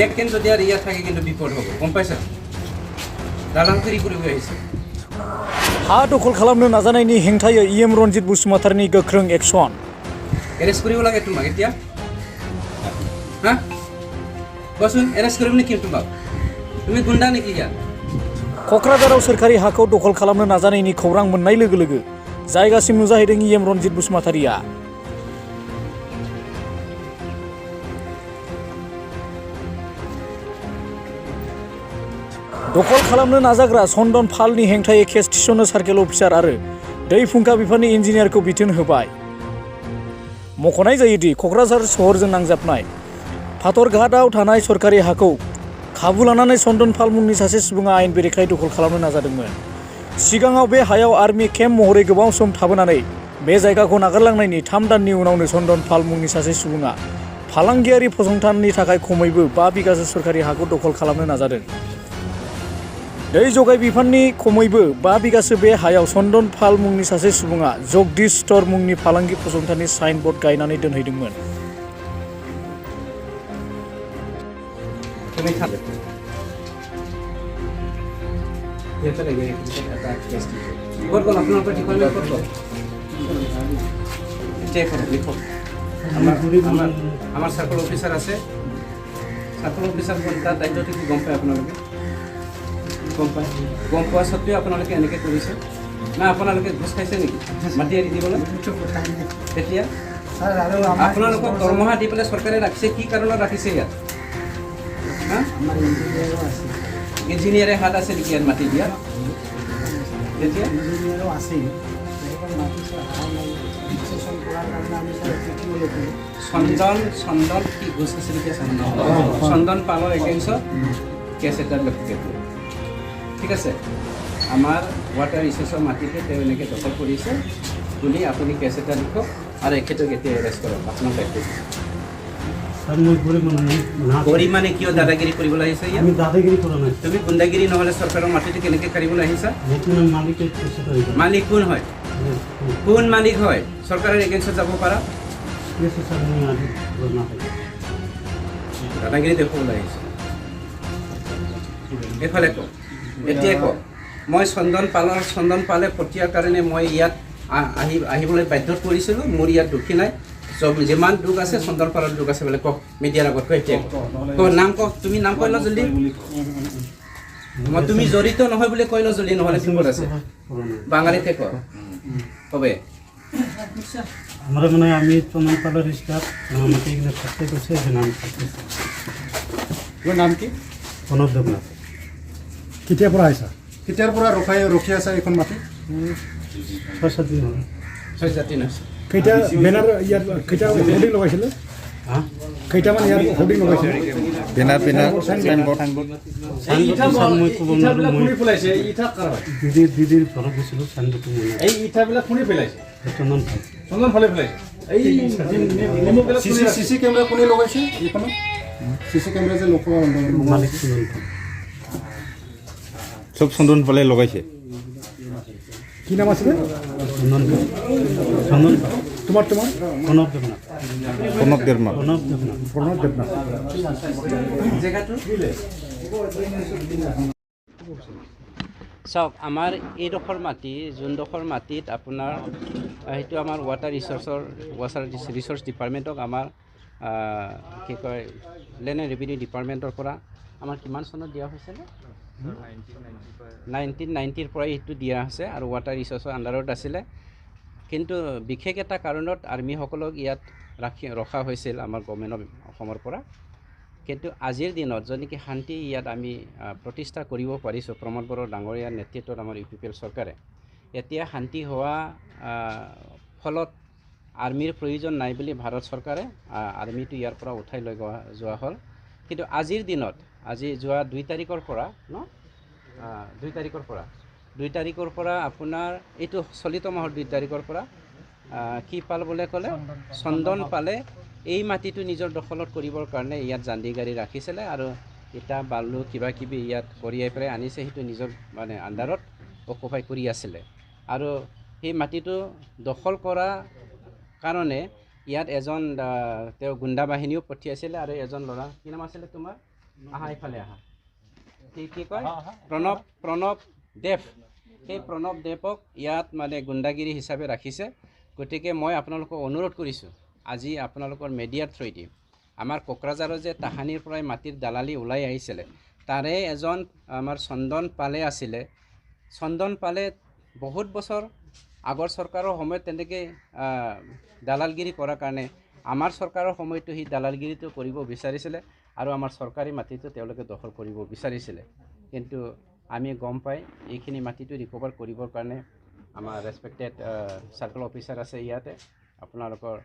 একদিন যদি আৰ ইয়াত থাকে কিন্তু বিপদ হ'ব গম পাইছা দালালगिरि কৰিব আহিছে हा दखल खालामनो नाजानायनि हेंथायै इएम रनजित बसुमतारीनि गोख्रों एक्सन एरेस्ट কৰিব লাগে তোমাক এতিয়া হা বসুন এৰেস্ট কৰিব নেকি তোমাক তুমি গুন্ডা নেকি ইয়াত क'क्राझाराव सोरखारि हाखौ दखल खालामनो नाजानायनि खौरां मोननाय लोगो लोगो जायगासिम नुजाहैदों इएम रनजित बसुमतारीया दखल खालामनो नाजाग्रा चन्दन पालनि हेंथायै केस थिसननो सार्केल अफिसार आरो दै फुंखा बिफाननि इन्जिनियारखौ बिथोन होबाय मख'नाय जायोदि क'क्राझार सहरजों नांजाबनाय फाथरघाटआव थानाय सरकारि हाखौ खाबु लानानै चन्दन पाल मुंनि सासे सुबुङा आयेन बेरेखायै दखल खालामनो नाजादोंमोन सिगाङाव बे हायाव आर्मि केम्प महरै गोबाव सम थाबोनानै बे जायगाखौ नागारलांनायनि 3 दाननि उनावनो चन्दन पाल मुंनि सासे सुबुङा फालांगियारि फसंथाननि थाखाय खमैबो 5 बिगासो सरकारि हाखौ दखल खालामनो नाजादों दै जगाय बिफाननि खमैबो 5 बिगासो बे हायाव चन्दन पाल मुंनि सासे सुबुङा जगदीश स्ट'र मुंनि फालांगि फसंथाननि साइन बर्ड गायनानै दोनहैदोंमोन তুমি খাবে এটা লাগে এটা টেস্ট করব আপনার ডিপার্টমেন্ট করব চেক করব লিখো আমার সার্কেল অফিসার আছে সার্কেল অফিসার কোনটা দায়িত্বটি কি গম পায় আপোনালোকে গম পোৱা সত্ত্বেও আপোনালোকে এনেকৈ কৰিছে না আপোনালোকে ঘুষ খাইছে নেকি মাটি এৰি দিবলৈ তেতিয়া আপোনালোকক দৰমহা দি পেলাই চৰকাৰে ৰাখিছে কি কাৰণত ৰাখিছে ইয়াত ইঞ্জিনিয়াৰে হাত আছে নেকি ইয়াত মাটি দিয়া তেতিয়া চন্দন কি ঘুষ আছে নেকি চন্দন পালৰ এগেইনষ্টত কেছ এটা লক্ষ্য ঠিক আছে আমাৰ ৱাটাৰ ৰিচোৰ্চৰ মাটিতে তেওঁ এনেকৈ দখল কৰিছে বুলি আপুনি কেছ এটা লিখক আৰু এখেতক এতিয়া এৰেষ্ট কৰক আপোনাৰ দায়িত্ব গৰিমানে কিয় দাদাগিৰি কৰিবলৈ আহিছে আমি দাদাগিৰি কৰা নাই তুমি গুণ্ডাগিৰি নহ'লে চৰকাৰৰ মাটিটো কেনেকৈ কাঢ়িবলৈ আহিছা মালিক কোন হয় কোন মালিক হয় চৰকাৰৰ এগেইনষ্টত যাব পাৰা দাদাগিৰি দেখুৱাবলৈ আহিছে এইফালে কওক এতিয়া কওক মই চন্দন পালে পঠিয়াৰ কাৰণে মই ইয়াত আহিবলৈ বাধ্য কৰিছিলোঁ মোৰ ইয়াত দুখী নাই যিমান দুখ আছে চন্দন পালৰ দুখ আছে বোলে কওক মিডিয়াৰ আগত কৈ এতিয়া কওক নাম কওক তুমি নাম কৈ লোৱা জলদি মই তুমি জড়িত নহয় বুলি কৈ লোৱা জলদি নহ'লে বিপদ আছে বাঙালীতে কওক হবে আমৰা মানে আমি চন্দন পালৰ স্টাফ আমাকে এখানে থাকতে কৰছে যে নাম থাকতে তোৰ নাম কি প্ৰণৱ দেৱনাথ কেতিয়াৰ পৰা আহিছা কেতিয়াৰ পৰা ৰখি আছা এইখন মাটি 6-7 দিন হ'ল 6-7 দিন আছে কেইটা বেনাৰ ইয়াত কেইটা হোৰ্ডিং লগাইছিলে কেইটামান ইয়াত হোৰ্ডিং লগাইছিলে বেনাৰ সাইনবোৰ্ড এই ইটা মই ক'ব নোৱাৰো মই ফুলাইছে ইটা কাৰ দিদিৰ ঘৰত গৈছিলোঁ সাইনবোৰ্ডটো মই এই ইটাবিলাক কোনে পেলাইছে চন্দন ফালে পেলাইছে এই সিসি কেমেৰা কোনে লগাইছে এইখনত সিসি কেমেৰা যে লগোৱা মালিক চন্দন সব চন্দন পালে লগাইছে কি নাম আছিলে চন্দন তোমাৰ প্ৰণৱ দেৱনাথ জেগাটো চাওক আমাৰ এইডোখৰ মাটি যোনডোখৰ মাটিত আপোনাৰ সেইটো আমাৰ ৱাটাৰ ৰিচোৰ্চ ডিপাৰ্টমেণ্টক আমাৰ কি কয় লেণ্ড এণ্ড ৰেভিনিউ ডিপাৰ্টমেণ্টৰ পৰা আমাৰ কিমান চনত দিয়া হৈছিলে 1990ৰ পৰাই এইটো দিয়া আছে আৰু ৱাটাৰ ৰিচোৰ্চৰ আণ্ডাৰত আছিলে কিন্তু বিশেষ এটা কাৰণত আৰ্মিসকলক ইয়াত ৰখা হৈছিল আমাৰ গভৰ্ণমেণ্ট অসমৰ পৰা কিন্তু আজিৰ দিনত যদি কি শান্তি ইয়াত আমি প্ৰতিষ্ঠা কৰিব পাৰিছোঁ প্ৰমোদ বড়ো ডাঙৰীয়াৰ নেতৃত্বত আমাৰ UPPL চৰকাৰে এতিয়া শান্তি হোৱা ফলত আৰ্মিৰ প্ৰয়োজন নাই বুলি ভাৰত চৰকাৰে আৰ্মিটো ইয়াৰ পৰা উঠাই লৈ যোৱা হ'ল কিন্তু আজিৰ দিনত আজি যোৱা 2 তাৰিখৰ পৰা 2 তাৰিখৰ পৰা আপোনাৰ এইটো চলিত মাহৰ 2 তাৰিখৰ পৰা কি পাল বোলে ক'লে চন্দন পালে এই মাটিটো নিজৰ দখলত কৰিবৰ কাৰণে ইয়াত জান্দি গাড়ী ৰাখিছিলে আৰু ইটা বালু কিবা কিবি ইয়াত কঢ়িয়াই পেলাই আনিছে সেইটো নিজৰ মানে আণ্ডাৰত অকুপাই কৰি আছিলে আৰু সেই মাটিটো দখল কৰা কাৰণে ইয়াত এজন তেওঁ গুণ্ডা বাহিনীও পঠিয়াইছিলে আৰু এজন ল'ৰা কি নাম আছিলে তোমাৰ আহা এইফালে আহা কি কয় প্ৰণৱ দেৱ সেই প্ৰণৱ দেৱক ইয়াত মানে গুণ্ডাগিৰি হিচাপে ৰাখিছে গতিকে মই আপোনালোকক অনুৰোধ কৰিছোঁ আজি আপোনালোকৰ মিডিয়াৰ থ্ৰুৱেদি আমাৰ কোকৰাঝাৰৰ যে তাহানিৰ পৰাই মাটিৰ দালালি ওলাই আহিছিলে তাৰে এজন আমাৰ চন্দন পালে আছিলে চন্দন পালে বহুত বছৰ আগৰ চৰকাৰৰ সময়ত তেনেকৈ দালালগিৰি কৰাৰ কাৰণে আমাৰ চৰকাৰৰ সময়তো সি দালালগিৰিটো কৰিব বিচাৰিছিলে আৰু আমাৰ চৰকাৰী মাটিটো তেওঁলোকে দখল কৰিব বিচাৰিছিলে কিন্তু আমি গম পাই এইখিনি মাটিটো ৰিকভাৰ কৰিবৰ কাৰণে আমাৰ ৰেছপেক্টেড চাৰ্কেল অফিচাৰ আছে ইয়াতে আপোনালোকৰ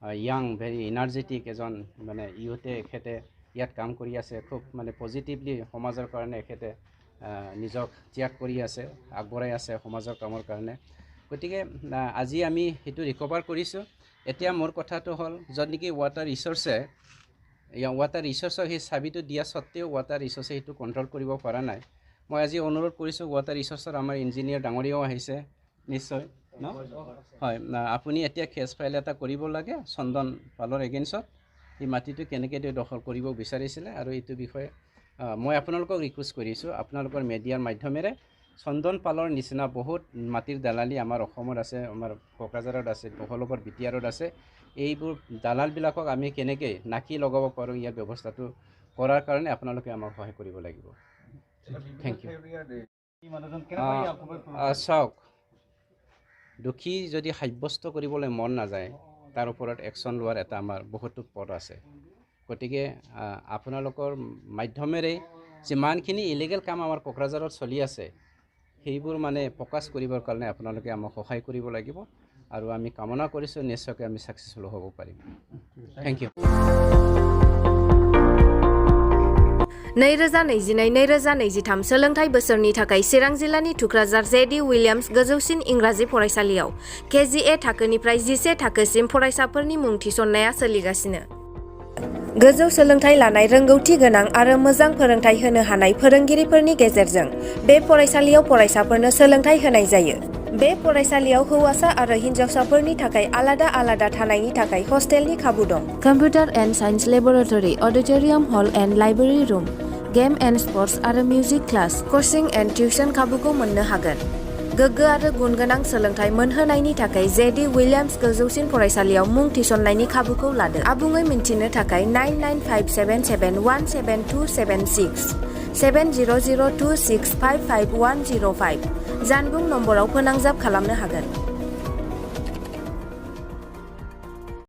ইয়াং ভেৰি এনাৰ্জেটিক এজন মানে ইউথে এখেতে ইয়াত কাম কৰি আছে খুব মানে পজিটিভলি সমাজৰ কাৰণে এখেতে নিজক ত্যাগ কৰি আছে আগবঢ়াই আছে সমাজৰ কামৰ কাৰণে গতিকে আজি আমি সেইটো ৰিকভাৰ কৰিছোঁ এতিয়া মোৰ কথাটো হ'ল য'ত নেকি ৱাটাৰ ৰিচোৰ্চৰ সেই চাবিটো দিয়া স্বত্তেও ৱাটাৰ ৰিচোৰ্চে সেইটো কণ্ট্ৰল কৰিব পৰা নাই মই আজি অনুৰোধ কৰিছোঁ ৱাটাৰ ৰিচোৰ্চৰ আমাৰ ইঞ্জিনিয়াৰ ডাঙৰীয়াও আহিছে নিশ্চয় ন হয় আপুনি এতিয়া কেছ ফাইল এটা কৰিব লাগে চন্দন পালৰ এগেইনষ্টত এই মাটিটো কেনেকৈ দখল কৰিব বিচাৰিছিলে আৰু এইটো বিষয়ে মই আপোনালোকক ৰিকুৱেষ্ট কৰিছোঁ আপোনালোকৰ মিডিয়াৰ মাধ্যমেৰে চন্দন পালৰ নিচিনা বহুত মাটিৰ দালালি আমাৰ অসমত আছে আমাৰ কোকৰাঝাৰত আছে বহলগড় বিটিআৰত আছে এইবোৰ দালালবিলাকক আমি কেনেকৈ নাকি লগাব পাৰোঁ ইয়াৰ ব্যৱস্থাটো কৰাৰ কাৰণে আপোনালোকে আমাক সহায় কৰিব লাগিব থেংক ইউ চাওক দোষী যদি সাব্যস্ত কৰিবলৈ মন নাযায় তাৰ ওপৰত একশ্যন লোৱাৰ এটা আমাৰ বহুতো পথ আছে গতিকে আপোনালোকৰ মাধ্যমেৰে যিমানখিনি ইলিগেল কাম আমাৰ কোকৰাঝাৰত চলি আছে সেইবোৰ মানে ফ'কাছ কৰিবৰ কাৰণে আপোনালোকে আমাক সহায় কৰিব লাগিব আৰু আমি কামনা কৰিছোঁ নিশ্চয়কৈ আমি ছাকচেছফুল হ'ব পাৰিম থেংক ইউ 2022-2023 सोलोंथाइ बोसोरनि थाखाय चिरां जिल्लानि थुक्राझार जेडि उइलियाम्स गोजौसिन इंराजि फरायसालियाव KGA थाखोनिफ्राय 11 थाखोसिम फरायसाफोरनि मुं थिसननाया सोलिगासिनो गोजौ सोलोंथाइ लानाय रोंगौथि गोनां आरो मोजां फोरोंथाइ होनो हानाय फोरोंगिरिफोरनि गेजेरजों बे फरायसालियाव फरायसाफोरनो सोलोंथाइ होनाय जायो बे फरायसालियाव हौवासा आरो हिन्जावसाफोरनि थाखाय आलादा आलादा थानायनि थाखाय हस्टेलनि खाबु दं computer and science laboratory auditorium hall and library room game and sports आरो music class coaching and tuition खाबुखौ मोननो हागोन गोग्गो आरो गुनगोनां सोलोंथाइ मोनहोनायनि थाखाय जेडि उइलियाम्स गोजौसिन फरायसालियाव मुं थिसननायनि खाबुखौ लादो आबुङै मिन्थिनो थाखाय 9957717276 7002655105 जानबुं नम्बराव फोनांजाब खालामनो हागोन